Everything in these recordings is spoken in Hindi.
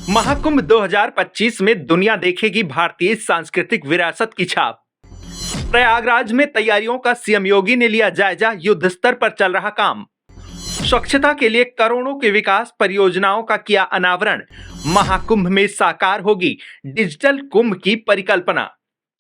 महाकुंभ 2025 में दुनिया देखेगी भारतीय सांस्कृतिक विरासत की छाप। प्रयागराज में तैयारियों का सीएम योगी ने लिया जायजा, युद्ध स्तर पर चल रहा काम। स्वच्छता के लिए करोड़ों की विकास परियोजनाओं का किया अनावरण। महाकुंभ में साकार होगी डिजिटल कुंभ की परिकल्पना।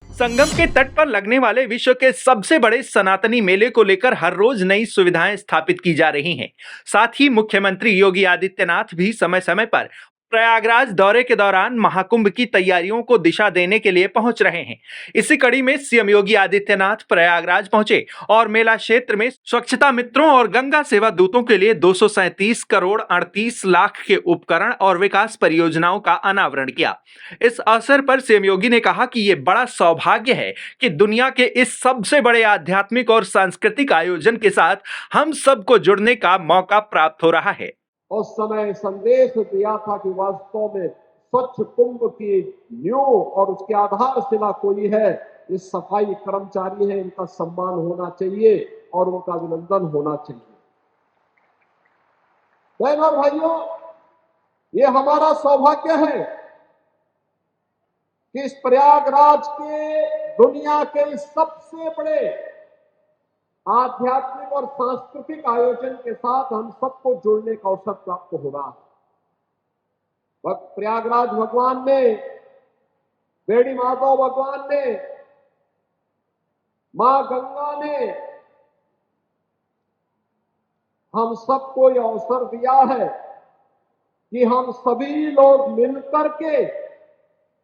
संगम के तट पर लगने वाले विश्व के सबसे बड़े सनातनी मेले को लेकर हर रोज नई सुविधाएं स्थापित की जा रही हैं। साथ ही मुख्यमंत्री योगी आदित्यनाथ भी समय समय पर प्रयागराज दौरे के दौरान महाकुंभ की तैयारियों को दिशा देने के लिए पहुंच रहे हैं। इसी कड़ी में सीएम योगी आदित्यनाथ प्रयागराज पहुंचे और मेला क्षेत्र में स्वच्छता मित्रों और गंगा सेवा दूतों के लिए 237 करोड़ 38 लाख के उपकरण और विकास परियोजनाओं का अनावरण किया। इस अवसर पर सीएम योगी ने कहा कि ये बड़ा सौभाग्य है कि दुनिया के इस सबसे बड़े आध्यात्मिक और सांस्कृतिक आयोजन के साथ हम सबको जुड़ने का मौका प्राप्त हो रहा है। उस समय संदेश दिया था कि वास्तव में स्वच्छ कुंभ की नींव और उसकी आधारशिला कोई है, ये सफाई कर्मचारी है, इनका सम्मान होना चाहिए और उनका अभिनंदन होना चाहिए। बहनों और भाइयों, ये हमारा सौभाग्य है कि इस प्रयागराज के दुनिया के इस सबसे बड़े आध्यात्मिक और सांस्कृतिक आयोजन के साथ हम सबको जुड़ने का अवसर प्राप्त हो रहा है। प्रयागराज भगवान ने, बेड़ी माधव भगवान ने, मां गंगा ने हम सबको यह अवसर दिया है कि हम सभी लोग मिलकर के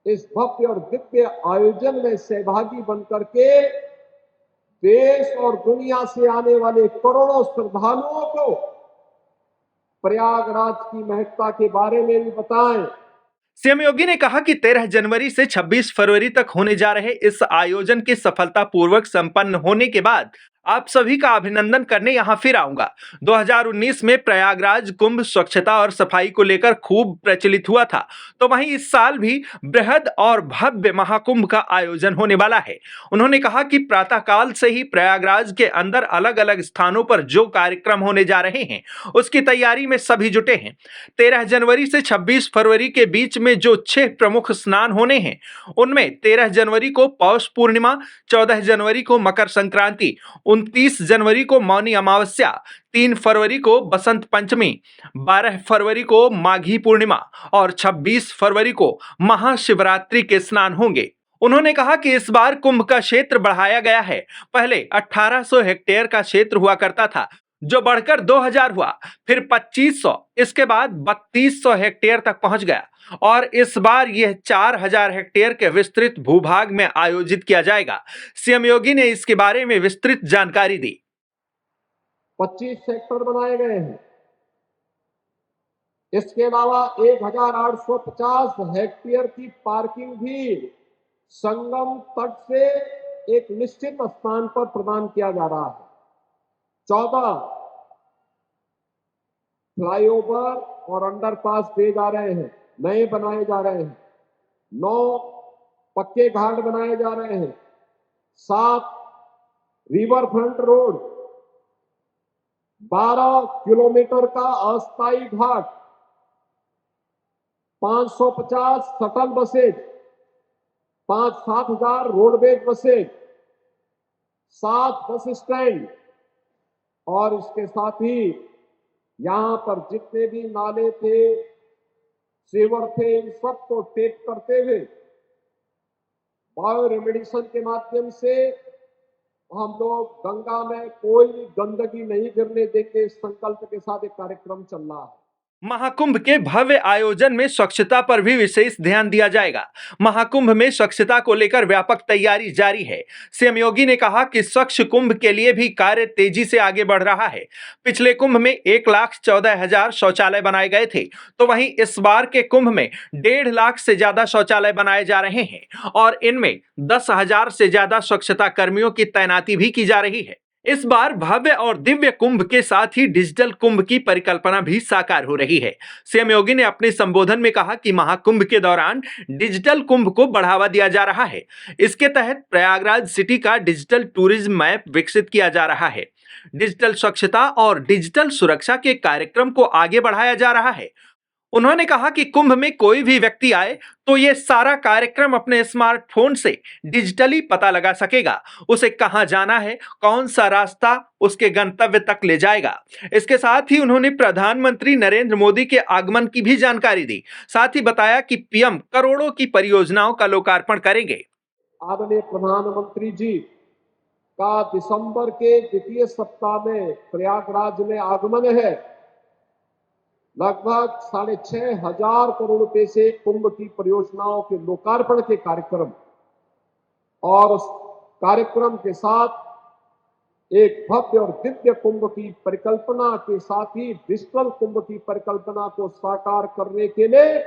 इस भव्य और दिव्य आयोजन में सहभागी बनकर के देश और दुनिया से आने वाले करोड़ों श्रद्धालुओं को प्रयागराज की महत्ता के बारे में भी बताएं। सीएम योगी ने कहा कि 13 जनवरी से 26 फरवरी तक होने जा रहे इस आयोजन के सफलतापूर्वक संपन्न होने के बाद आप सभी का अभिनंदन करने यहां फिर आऊंगा। 2019 में प्रयागराज कुंभ स्वच्छता और सफाई को लेकर खूब प्रचलित हुआ था, तो वहीं इस साल भी बृहद और भव्य महाकुंभ का आयोजन होने वाला है। उन्होंने कहा कि प्रातःकाल से ही प्रयागराज के अंदर अलग अलग स्थानों पर जो कार्यक्रम होने जा रहे हैं उसकी तैयारी में सभी जुटे हैं। 13 जनवरी से 26 फरवरी के बीच में जो 6 प्रमुख स्नान होने हैं उनमें 13 जनवरी को पौष पूर्णिमा, 14 जनवरी को मकर संक्रांति, 29 जनवरी को मौनी अमावस्या, 3 फरवरी को बसंत पंचमी, 12 फरवरी को माघी पूर्णिमा और 26 फरवरी को महाशिवरात्रि के स्नान होंगे। उन्होंने कहा कि इस बार कुंभ का क्षेत्र बढ़ाया गया है। पहले 1800 हेक्टेयर का क्षेत्र हुआ करता था, जो बढ़कर 2000 हुआ, फिर 2500, इसके बाद 3200 हेक्टेयर तक पहुंच गया और इस बार यह 4000 हेक्टेयर के विस्तृत भूभाग में आयोजित किया जाएगा। सीएम योगी ने इसके बारे में विस्तृत जानकारी दी। 25 सेक्टर बनाए गए हैं। इसके अलावा 1850 हेक्टेयर की पार्किंग भी संगम तट से एक निश्चित स्थान पर प्रदान किया जा रहा है। 14 फ्लाईओवर और अंडरपास दिए जा रहे हैं, नए बनाए जा रहे हैं। 9 पक्के घाट बनाए जा रहे हैं। 7 रिवर फ्रंट रोड, 12 किलोमीटर का अस्थायी घाट, 550 शटल बसेज, 5-7 हजार रोडवेज बसेज, 7 बस स्टैंड और इसके साथ ही यहां पर जितने भी नाले थे, सीवर थे, इन सबको टेप करते हुए बायो रेमेडिएशन के माध्यम से हम लोग गंगा में कोई भी गंदगी नहीं गिरने देंगे, इस संकल्प के साथ एक कार्यक्रम चल रहा है। महाकुंभ के भव्य आयोजन में स्वच्छता पर भी विशेष ध्यान दिया जाएगा। महाकुंभ में स्वच्छता को लेकर व्यापक तैयारी जारी है। सीएम योगी ने कहा कि स्वच्छ कुंभ के लिए भी कार्य तेजी से आगे बढ़ रहा है। पिछले कुंभ में 1,14,000 शौचालय बनाए गए थे, तो वहीं इस बार के कुंभ में 1.5 लाख से ज्यादा शौचालय बनाए जा रहे हैं और इनमें 10,000 से ज्यादा स्वच्छता कर्मियों की तैनाती भी की जा रही है। इस बार भव्य और दिव्य कुंभ के साथ ही डिजिटल कुंभ की परिकल्पना भी साकार हो रही है। सीएम योगी ने अपने संबोधन में कहा कि महाकुंभ के दौरान डिजिटल कुंभ को बढ़ावा दिया जा रहा है। इसके तहत प्रयागराज सिटी का डिजिटल टूरिज्म मैप विकसित किया जा रहा है। डिजिटल स्वच्छता और डिजिटल सुरक्षा के कार्यक्रम को आगे बढ़ाया जा रहा है। उन्होंने कहा कि कुंभ में कोई भी व्यक्ति आए तो ये सारा कार्यक्रम अपने स्मार्टफोन से डिजिटली पता लगा सकेगा। उसे कहां जाना है, कौन सा रास्ता उसके गंतव्य तक ले जाएगा। इसके साथ ही उन्होंने प्रधानमंत्री नरेंद्र मोदी के आगमन की भी जानकारी दी। साथ ही बताया कि पीएम करोड़ों की परियोजनाओं का लोकार्पण करेंगे। आदरणीय प्रधानमंत्री जी का दिसंबर के द्वितीय सप्ताह में प्रयागराज में आगमन है। लगभग 6,500 करोड़ रुपए से कुंभ की परियोजनाओं के लोकार्पण के कार्यक्रम और उस कार्यक्रम के साथ एक भव्य और दिव्य कुंभ की परिकल्पना के साथ ही डिजिटल कुंभ की परिकल्पना को साकार करने के लिए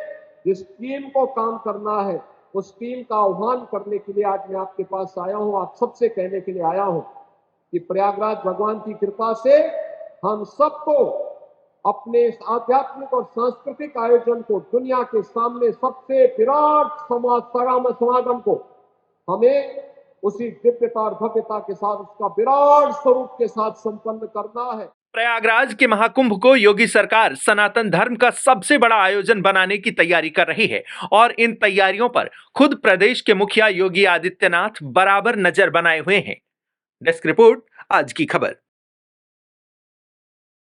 जिस टीम को काम करना है उस टीम का आह्वान करने के लिए आज मैं आपके पास आया हूं। आप सबसे कहने के लिए आया हूं कि प्रयागराज भगवान की कृपा से हम सबको अपने आध्यात्मिक और सांस्कृतिक आयोजन को दुनिया के सामने सबसे विराट समागम को हमें उसी दिव्यता और भव्यता के साथ उसका विराट स्वरूप के साथ संपन्न करना है। प्रयागराज के महाकुंभ को योगी सरकार सनातन धर्म का सबसे बड़ा आयोजन बनाने की तैयारी कर रही है और इन तैयारियों पर खुद प्रदेश के मुखिया योगी आदित्यनाथ बराबर नजर बनाए हुए हैं। डेस्क रिपोर्ट, आज की खबर।